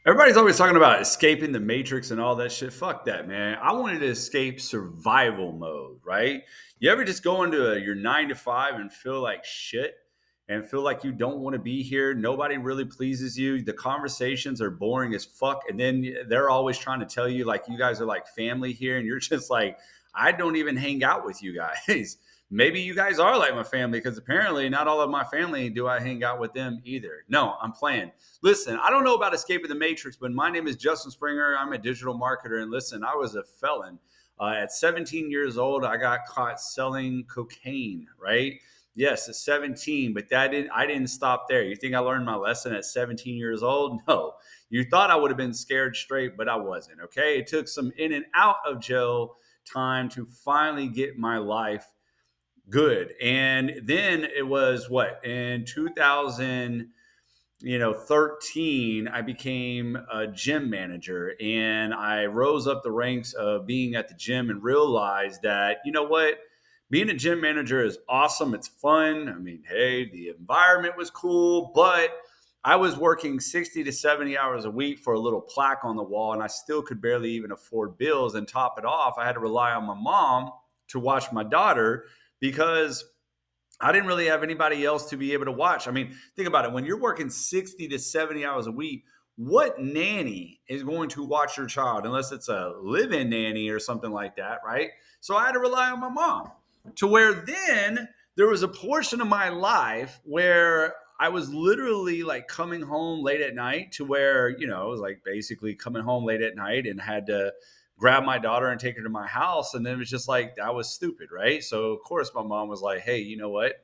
Everybody's always talking about escaping the matrix and all that shit. Fuck that, man. I wanted to escape survival mode, right? You ever just go into your 9 to 5 and feel like shit and feel like you don't want to be here? Nobody really pleases you. The conversations are boring as fuck. And then they're always trying to tell you, like, you guys are like family here. And you're just like, I don't even hang out with you guys. Maybe you guys are like my family because apparently not all of my family do I hang out with them either. No, I'm playing. Listen, I don't know about escaping the matrix, but my name is Justin Springer. I'm a digital marketer. And listen, I was a felon. At 17 years old, I got caught selling cocaine, right? Yes, at 17, but I didn't stop there. You think I learned my lesson at 17 years old? No. You thought I would have been scared straight, but I wasn't, okay? It took some in and out of jail time to finally get my life good. And then it was what, in 2000, 13, I became a gym manager and I rose up the ranks of being at the gym and realized that, you know what? Being a gym manager is awesome. It's fun. I mean, hey, the environment was cool, but I was working 60 to 70 hours a week for a little plaque on the wall, and I still could barely even afford bills. And top it off, I had to rely on my mom to watch my daughter because I didn't really have anybody else to be able to watch. I mean, think about it. When you're working 60 to 70 hours a week, what nanny is going to watch your child unless it's a live-in nanny or something like that, right? So I had to rely on my mom to where then there was a portion of my life where I was literally like coming home late at night to where, it was like basically coming home late at night and had to grab my daughter and take her to my house. And then it was just like, that was stupid, right? So, of course, my mom was like, hey, you know what?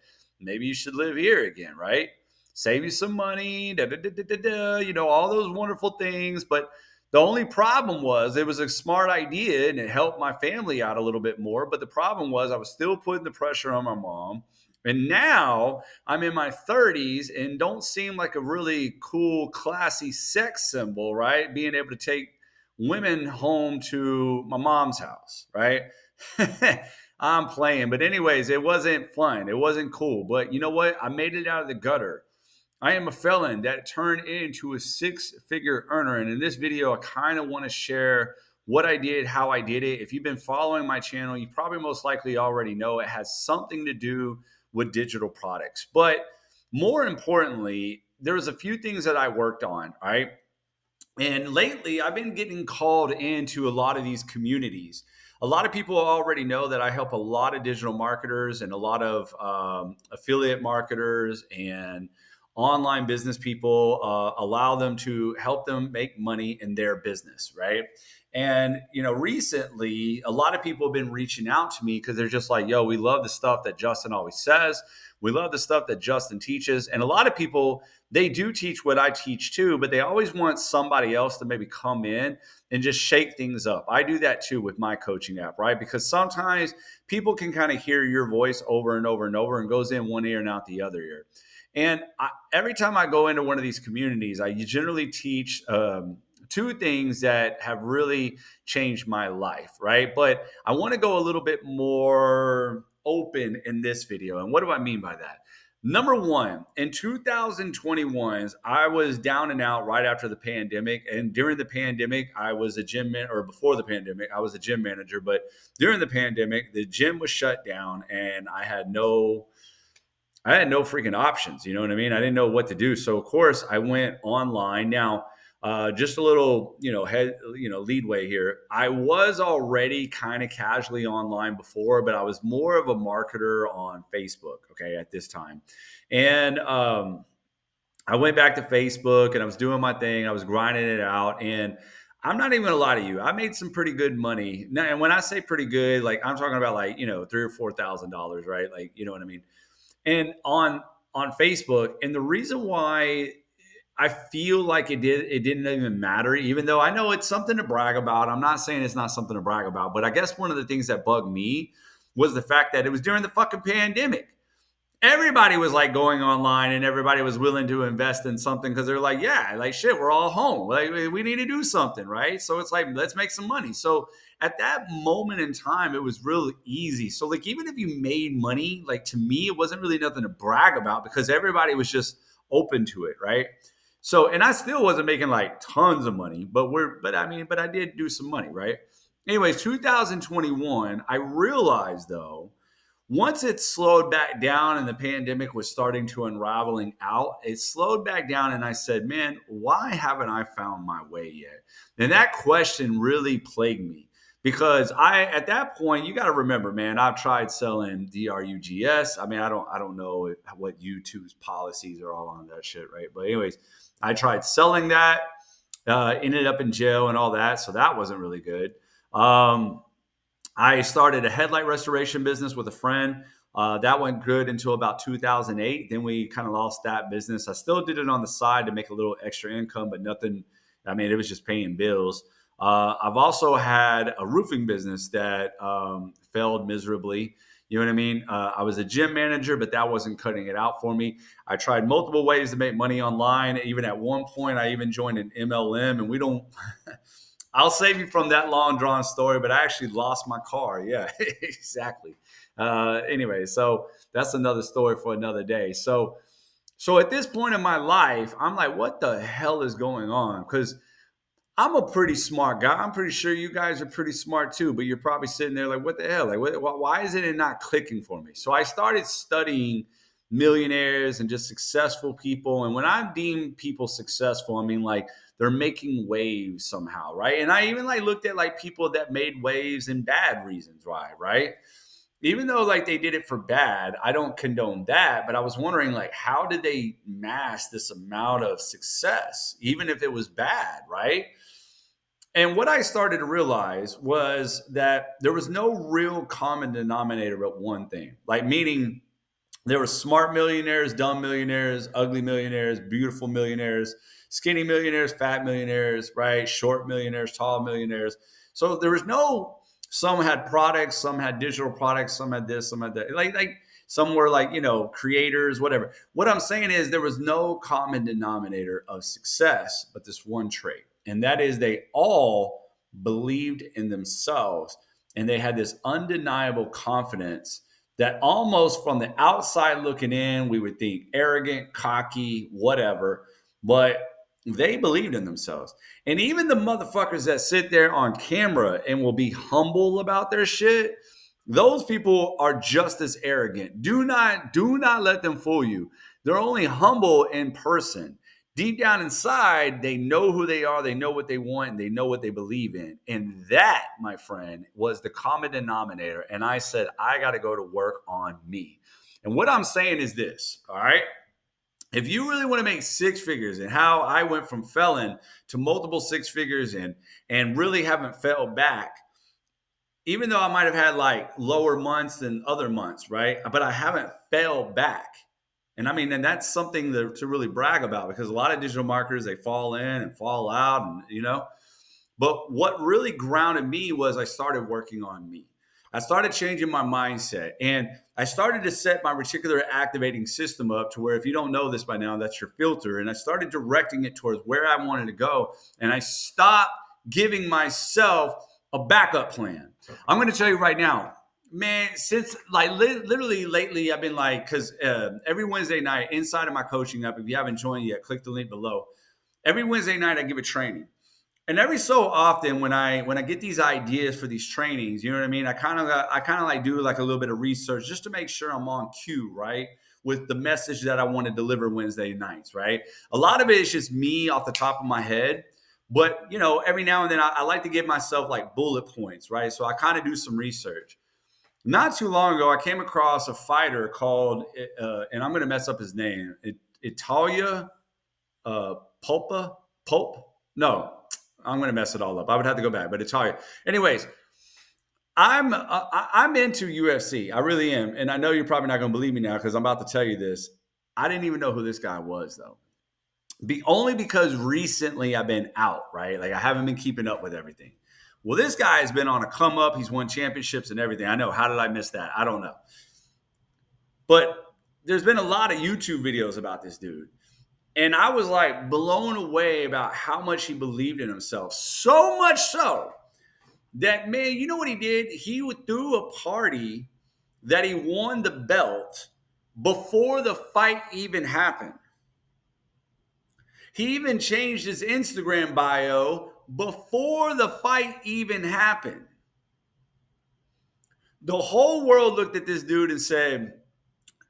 Maybe you should live here again, right? Save you some money, da, da, da, da, da, da, all those wonderful things. But the only problem was it was a smart idea and it helped my family out a little bit more. But the problem was I was still putting the pressure on my mom. And now I'm in my 30s and don't seem like a really cool, classy sex symbol, right? Being able to take women home to my mom's house, right? I'm playing. But, anyways, it wasn't fun. It wasn't cool. But you know what? I made it out of the gutter. I am a felon that turned into a six-figure earner. And in this video, I kind of want to share what I did, how I did it. If you've been following my channel, you probably most likely already know it has something to do with digital products. But more importantly, there was a few things that I worked on, right? And lately, I've been getting called into a lot of these communities. A lot of people already know that I help a lot of digital marketers and a lot of affiliate marketers and online business people, allow them to help them make money in their business, right? And recently, a lot of people have been reaching out to me because they're just like, "Yo, we love the stuff that Justin always says. We love the stuff that Justin teaches." And a lot of people, they do teach what I teach too, but they always want somebody else to maybe come in and just shake things up. I do that too with my coaching app, right? Because sometimes people can kind of hear your voice over and over and over and goes in one ear and out the other ear. And every time I go into one of these communities, I generally teach two things that have really changed my life, right? But I want to go a little bit more open in this video. And what do I mean by that? Number one, in 2021, I was down and out right after the pandemic. And during the pandemic, I was a gym man, or before the pandemic, I was a gym manager. But during the pandemic, the gym was shut down and I had no freaking options. You know what I mean? I didn't know what to do. So of course I went online. Now, just a little, leadway here. I was already kind of casually online before, but I was more of a marketer on Facebook. Okay, at this time, and I went back to Facebook and I was doing my thing. I was grinding it out, and I'm not even gonna lie to you. I made some pretty good money. Now, and when I say pretty good, like I'm talking about like $3,000 or $4,000, right? Like you know what I mean and on Facebook. And the reason why I feel like it didn't even matter, even though I know it's something to brag about. I'm not saying it's not something to brag about, but I guess one of the things that bugged me was the fact that it was during the fucking pandemic. Everybody was like going online and everybody was willing to invest in something because they're like, yeah, like shit, we're all home. Like we need to do something, right? So it's like, let's make some money. So at that moment in time, it was really easy. So like even if you made money, like to me, it wasn't really nothing to brag about because everybody was just open to it, right? So, and I still wasn't making like tons of money, but I did do some money, right? Anyways, 2021, I realized though, once it slowed back down and the pandemic was starting to unraveling out, it slowed back down. And I said, man, why haven't I found my way yet? And that question really plagued me because at that point, you got to remember, man, I've tried selling DRUGS. I mean, I don't know what YouTube's policies are all on that shit, right? But anyways, I tried selling that, ended up in jail and all that. So that wasn't really good. Um, I started a headlight restoration business with a friend. That went good until about 2008. Then we kind of lost that business. I still did it on the side to make a little extra income, but nothing. I mean, it was just paying bills. I've also had a roofing business that failed miserably. You know what I mean? I was a gym manager, but that wasn't cutting it out for me. I tried multiple ways to make money online. Even at one point, I even joined an MLM, and we don't. I'll save you from that long drawn story, but I actually lost my car. Yeah, exactly. Anyway, so that's another story for another day. So at this point in my life, I'm like, what the hell is going on? Because I'm a pretty smart guy. I'm pretty sure you guys are pretty smart too, but you're probably sitting there like, what the hell? Like, why isn't it not clicking for me? So I started studying millionaires and just successful people. And when I deem people successful, I mean like they're making waves somehow, right? And I even like looked at like people that made waves and bad reasons why, right? Even though like they did it for bad, I don't condone that, but I was wondering like how did they mask this amount of success even if it was bad, right? And what I started to realize was that there was no real common denominator but one thing. Like meaning there were smart millionaires, dumb millionaires, ugly millionaires, beautiful millionaires, skinny millionaires, fat millionaires, right? Short millionaires, tall millionaires. So there was no, some had products, some had digital products, some had this, some had that. Like some were like, creators, whatever. What I'm saying is there was no common denominator of success, but this one trait. And that is they all believed in themselves and they had this undeniable confidence that almost from the outside looking in, we would think arrogant, cocky, whatever, but they believed in themselves. And even the motherfuckers that sit there on camera and will be humble about their shit, those people are just as arrogant. Do not let them fool you. They're only humble in person. Deep down inside, they know who they are, they know what they want, and they know what they believe in. And that, my friend, was the common denominator. And I said, I got to go to work on me. And what I'm saying is this, all right? If you really want to make six figures and how I went from felon to multiple six figures and really haven't fell back, even though I might have had like lower months than other months, right? But I haven't fell back. And I mean, and that's something to really brag about because a lot of digital marketers, they fall in and fall out and. But what really grounded me was I started working on me. I started changing my mindset and I started to set my reticular activating system up to where if you don't know this by now, that's your filter. And I started directing it towards where I wanted to go. And I stopped giving myself a backup plan. I'm going to tell you right now, man, since like literally lately, I've been like, because every Wednesday night inside of my coaching app, if you haven't joined yet, click the link below. Every Wednesday night, I give a training. And every so often when I get these ideas for these trainings, you know what I mean? I kind of like do like a little bit of research just to make sure I'm on cue, right? With the message that I want to deliver Wednesday nights, right? A lot of it is just me off the top of my head. But every now and then I like to give myself like bullet points, right? So I kind of do some research. Not too long ago, I came across a fighter called, and I'm going to mess up his name, Italia uh, Pulpa, Pulp. No, I'm going to mess it all up. I would have to go back, but Italia. Anyways, I'm into UFC. I really am, and I know you're probably not going to believe me now because I'm about to tell you this. I didn't even know who this guy was though. Only because recently I've been out, right? Like I haven't been keeping up with everything. Well, this guy has been on a come up. He's won championships and everything. I know. How did I miss that? I don't know. But there's been a lot of YouTube videos about this dude. And I was like blown away about how much he believed in himself. So much so that, man, you know what he did? He threw a party that he won the belt before the fight even happened. He even changed his Instagram bio before the fight even happened. The whole world looked at this dude and said,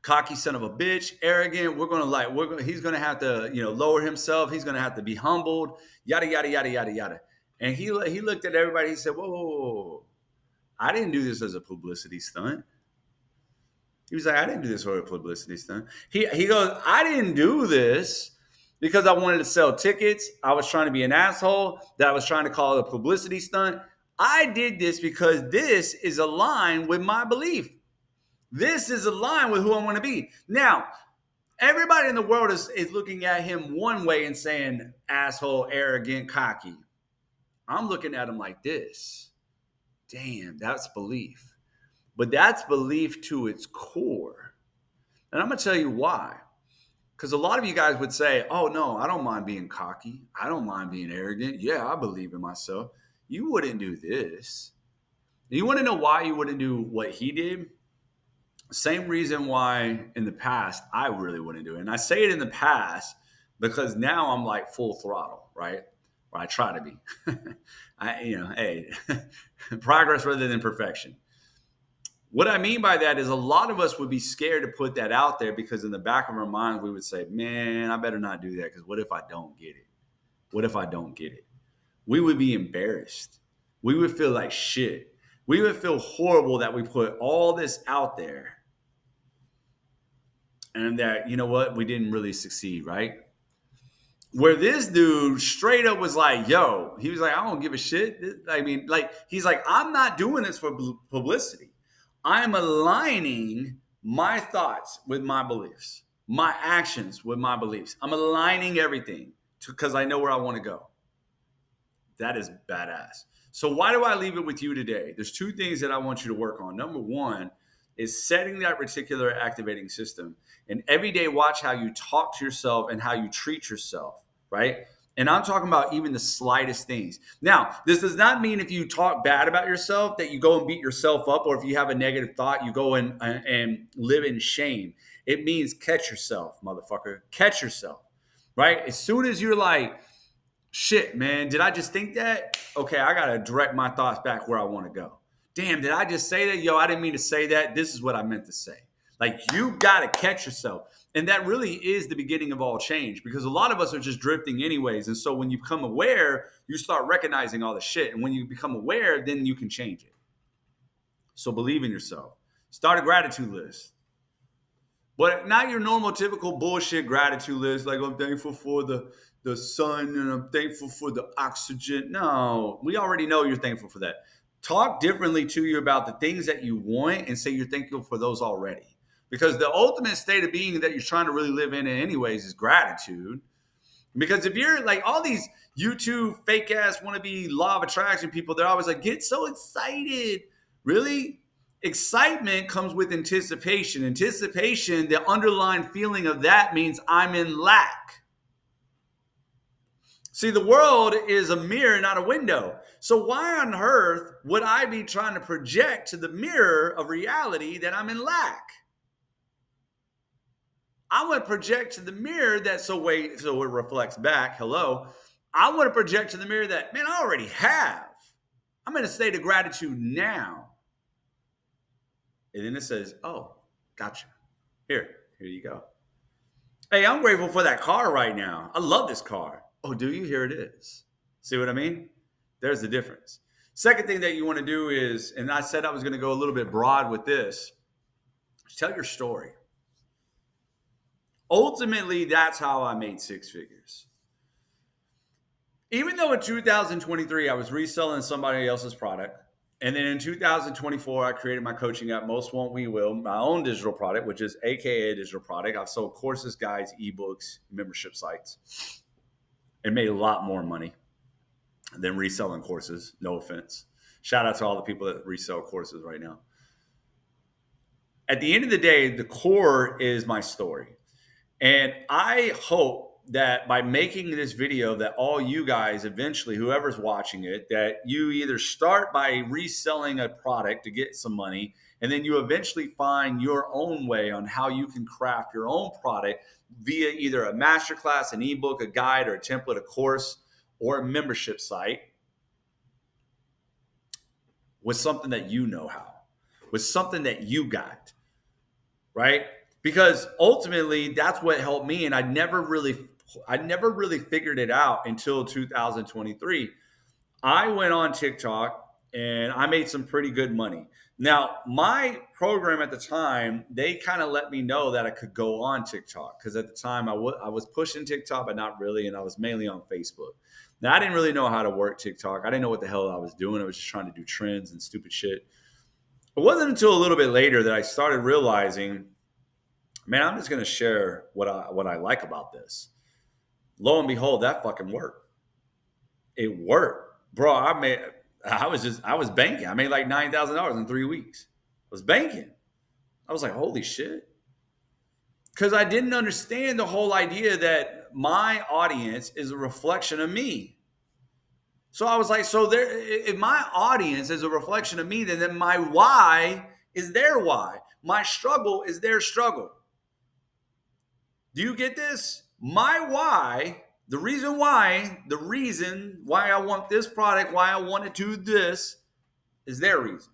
cocky son of a bitch, arrogant. He's gonna have to, lower himself. He's gonna have to be humbled. Yada yada yada yada yada. And he looked at everybody. He said, whoa, whoa, whoa, whoa. I didn't do this as a publicity stunt. He was like, I didn't do this for a publicity stunt. He goes, I didn't do this because I wanted to sell tickets. I was trying to be an asshole. That I was trying to call it a publicity stunt. I did this because this is aligned with my belief. This is aligned with who I want to be. Now, everybody in the world is looking at him one way and saying, asshole, arrogant, cocky. I'm looking at him like this. Damn, that's belief. But that's belief to its core. And I'm going to tell you why. Because a lot of you guys would say, oh, no, I don't mind being cocky. I don't mind being arrogant. Yeah, I believe in myself. You wouldn't do this. You want to know why you wouldn't do what he did? Same reason why in the past I really wouldn't do it. And I say it in the past because now I'm like full throttle, right? Or I try to be. Hey, progress rather than perfection. What I mean by that is a lot of us would be scared to put that out there because in the back of our minds we would say, man, I better not do that because what if I don't get it? What if I don't get it? We would be embarrassed. We would feel like shit. We would feel horrible that we put all this out there and that, you know what, we didn't really succeed, right? Where this dude straight up was like, yo, he was like, I don't give a shit. I mean, like, he's like, I'm not doing this for publicity. I'm aligning my thoughts with my beliefs, my actions with my beliefs. I'm aligning everything because I know where I want to go. That is badass. So why do I leave it with you today? There's two things that I want you to work on. Number one is setting that reticular activating system. And every day, watch how you talk to yourself and how you treat yourself, right? And I'm talking about even the slightest things. Now, this does not mean if you talk bad about yourself that you go and beat yourself up, or if you have a negative thought, you go and live in shame. It means catch yourself, motherfucker. Catch yourself, right? As soon as you're like, shit, man, did I just think that? Okay, I got to direct my thoughts back where I want to go. Damn, did I just say that? Yo, I didn't mean to say that. This is what I meant to say. Like, you got to catch yourself. And that really is the beginning of all change because a lot of us are just drifting anyways. And so when you become aware, you start recognizing all the shit. And when you become aware, then you can change it. So believe in yourself. Start a gratitude list. But not your normal, typical bullshit gratitude list. Like, I'm thankful for the sun and I'm thankful for the oxygen. No, we already know you're thankful for that. Talk differently to you about the things that you want and say you're thankful for those already. Because the ultimate state of being that you're trying to really live in anyways is gratitude. Because if you're like all these YouTube fake ass wannabe law of attraction people, they're always like, get so excited. Really? Excitement comes with anticipation. Anticipation, the underlying feeling of that means I'm in lack. See, the world is a mirror, not a window. So why on earth would I be trying to project to the mirror of reality that I'm in lack? I want to project to the mirror that, so it reflects back. Hello. I want to project to the mirror that, man, I already have. I'm in a state of gratitude now. And then it says, oh, gotcha. Here you go. Hey, I'm grateful for that car right now. I love this car. Oh, do you? Here it is. See what I mean? There's the difference. Second thing that you want to do is, and I said I was going to go a little bit broad with this, tell your story. Ultimately, that's how I made six figures. Even though in 2023, I was reselling somebody else's product. And then in 2024, I created my coaching app, Most Won't We Will, my own digital product, which is AKA a digital product. I've sold courses, guides, ebooks, membership sites, and made a lot more money than reselling courses. No offense. Shout out to all the people that resell courses right now. At the end of the day, the core is my story. And I hope that by making this video, that all you guys eventually, whoever's watching it, that you either start by reselling a product to get some money, and then you eventually find your own way on how you can craft your own product via either a masterclass, an ebook, a guide, or a template, a course, or a membership site with something that you know how, with something that you got, right? Because ultimately that's what helped me. And I never really figured it out until 2023. I went on TikTok and I made some pretty good money. Now, my program at the time, they kind of let me know that I could go on TikTok because at the time I was pushing TikTok, but not really. And I was mainly on Facebook. Now, I didn't really know how to work TikTok. I didn't know what the hell I was doing. I was just trying to do trends and stupid shit. It wasn't until a little bit later that I started realizing, man, I'm just going to share what I like about this. Lo and behold, that fucking worked. It worked, bro. I was banking. I made like $9,000 in 3 weeks. I was banking. I was like, holy shit. Because I didn't understand the whole idea that my audience is a reflection of me. So I was like, if my audience is a reflection of me, then my why is their why. My struggle is their struggle. Do you get this? My why, the reason why I want this product, why I want to do this is their reason.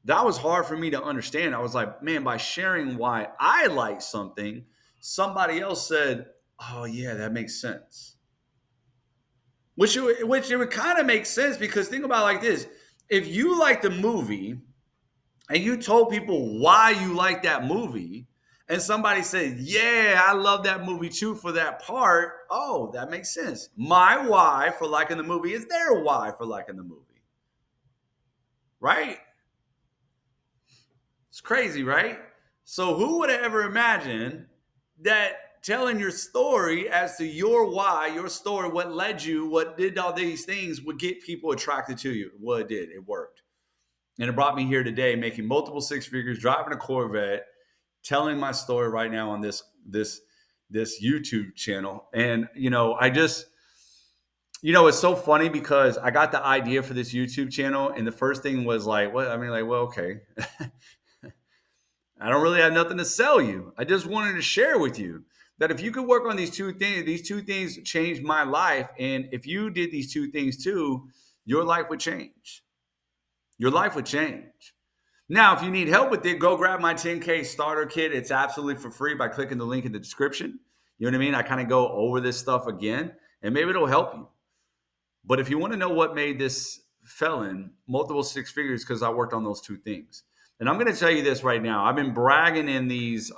That was hard for me to understand. I was like, man, by sharing why I like something, somebody else said, oh yeah, that makes sense. Which it would kind of make sense because think about it like this. If you like the movie and you told people why you like that movie, and somebody said, yeah, I love that movie too for that part, oh, that makes sense. My why for liking the movie is their why for liking the movie. Right? It's crazy, right? So who would have ever imagined that telling your story as to your why, your story, what led you, what did all these things would get people attracted to you? Well, it did. It worked. And it brought me here today, making multiple six figures, driving a Corvette, telling my story right now on this YouTube channel. And it's so funny because I got the idea for this YouTube channel, and the first thing was like, what? I mean, like, well, okay. I don't really have nothing to sell you. I just wanted to share with you that if you could work on these two things changed my life. And if you did these two things too, your life would change. Your life would change. Now, if you need help with it, go grab my 10K starter kit. It's absolutely for free by clicking the link in the description. You know what I mean? I kind of go over this stuff again, and maybe it'll help you. But if you want to know what made this Felon multiple six figures, because I worked on those two things. And I'm going to tell you this right now. I've been bragging in these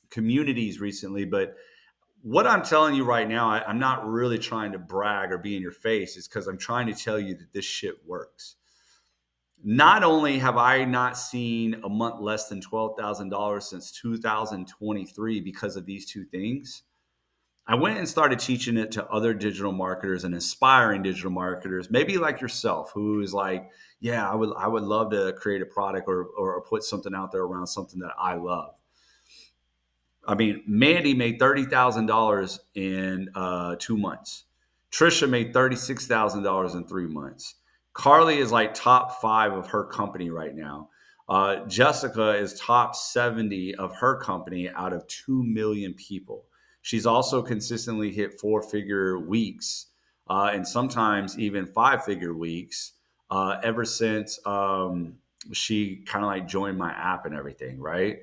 communities recently, but what I'm telling you right now, I'm not really trying to brag or be in your face. It's because I'm trying to tell you that this shit works. Not only have I not seen a month less than $12,000 since 2023 because of these two things, I went and started teaching it to other digital marketers and aspiring digital marketers, maybe like yourself, who is like, yeah, I would love to create a product or put something out there around something that I love. I mean, Mandy made $30,000 in 2 months. Trisha made $36,000 in 3 months. Carly is like top 5 of her company right now. Jessica is top 70 of her company out of 2 million people. She's also consistently hit 4-figure weeks and sometimes even 5-figure weeks ever since she kind of like joined my app and everything, right?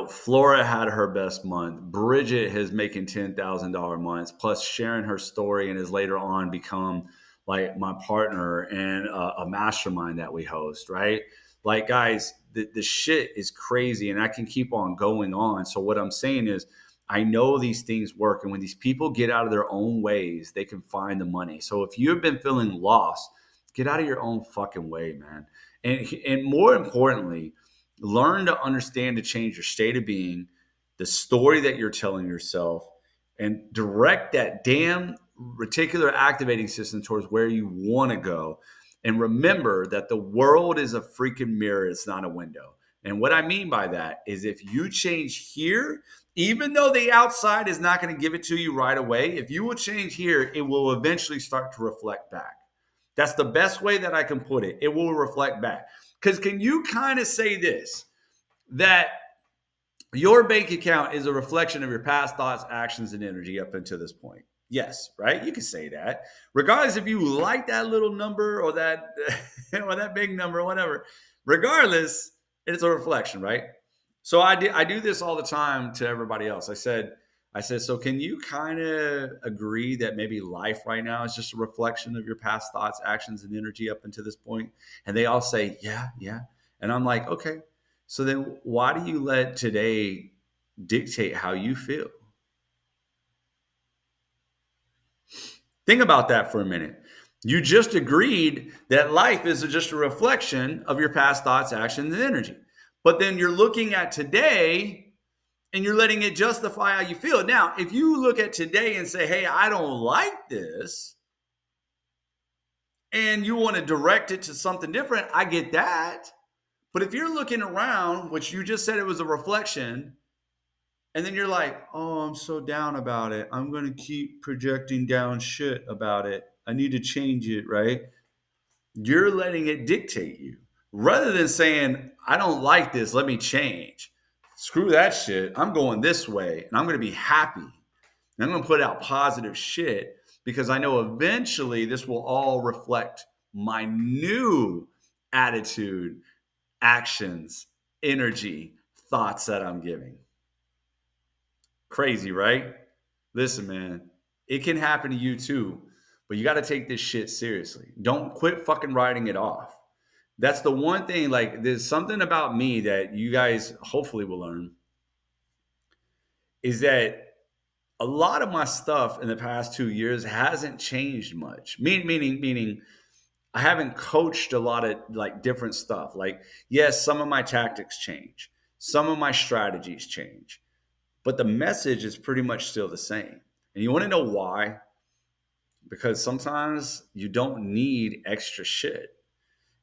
Flora had her best month. Bridget is making $10,000 months, plus sharing her story and has later on become like my partner and a mastermind that we host, right? Like, guys, the shit is crazy and I can keep on going on. So what I'm saying is I know these things work. And when these people get out of their own ways, they can find the money. So if you've been feeling lost, get out of your own fucking way, man. And more importantly, learn to understand to change your state of being, the story that you're telling yourself, and direct that damn reticular activating system towards where you want to go. And remember that the world is a freaking mirror. It's not a window. And what I mean by that is if you change here, even though the outside is not going to give it to you right away, if you will change here, it will eventually start to reflect back. That's the best way that I can put it. It will reflect back. Because can you kind of say this, that your bank account is a reflection of your past thoughts, actions, and energy up until this point? Yes, right? You can say that. Regardless if you like that little number or that or that big number or whatever. Regardless, it's a reflection, right? So I do this all the time to everybody else. I said, so can you kind of agree that maybe life right now is just a reflection of your past thoughts, actions, and energy up until this point? And they all say, yeah, yeah. And I'm like, okay, so then why do you let today dictate how you feel? Think about that for a minute. You just agreed that life is just a reflection of your past thoughts, actions, and energy. But then you're looking at today and you're letting it justify how you feel. Now, if you look at today and say, hey, I don't like this, and you want to direct it to something different, I get that. But if you're looking around, which you just said it was a reflection, and then you're like, oh, I'm so down about it. I'm going to keep projecting down shit about it. I need to change it, right? You're letting it dictate you rather than saying, I don't like this. Let me change. Screw that shit. I'm going this way and I'm going to be happy. And I'm going to put out positive shit because I know eventually this will all reflect my new attitude, actions, energy, thoughts that I'm giving. Crazy, right? Listen, man, it can happen to you too, but you got to take this shit seriously. Don't quit fucking writing it off. That's the one thing, like, there's something about me that you guys hopefully will learn is that a lot of my stuff in the past 2 years hasn't changed much. Meaning, I haven't coached a lot of like different stuff. Like, yes, some of my tactics change, some of my strategies change, but the message is pretty much still the same. And you want to know why? Because sometimes you don't need extra shit.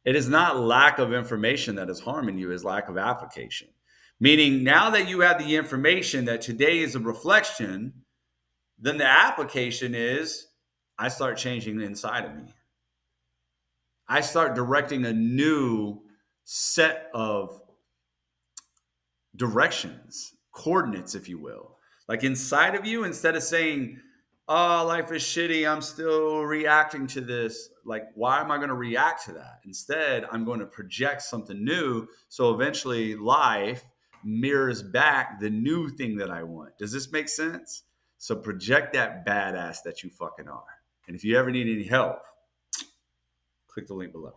It is not lack of information that is harming you, it's lack of application. Meaning, now that you have the information that today is a reflection, then the application is I start changing inside of me. I start directing a new set of directions, coordinates, if you will. Like inside of you, instead of saying, oh, life is shitty, I'm still reacting to this. Like, why am I going to react to that? Instead, I'm going to project something new. So eventually, life mirrors back the new thing that I want. Does this make sense? So project that badass that you fucking are. And if you ever need any help, click the link below.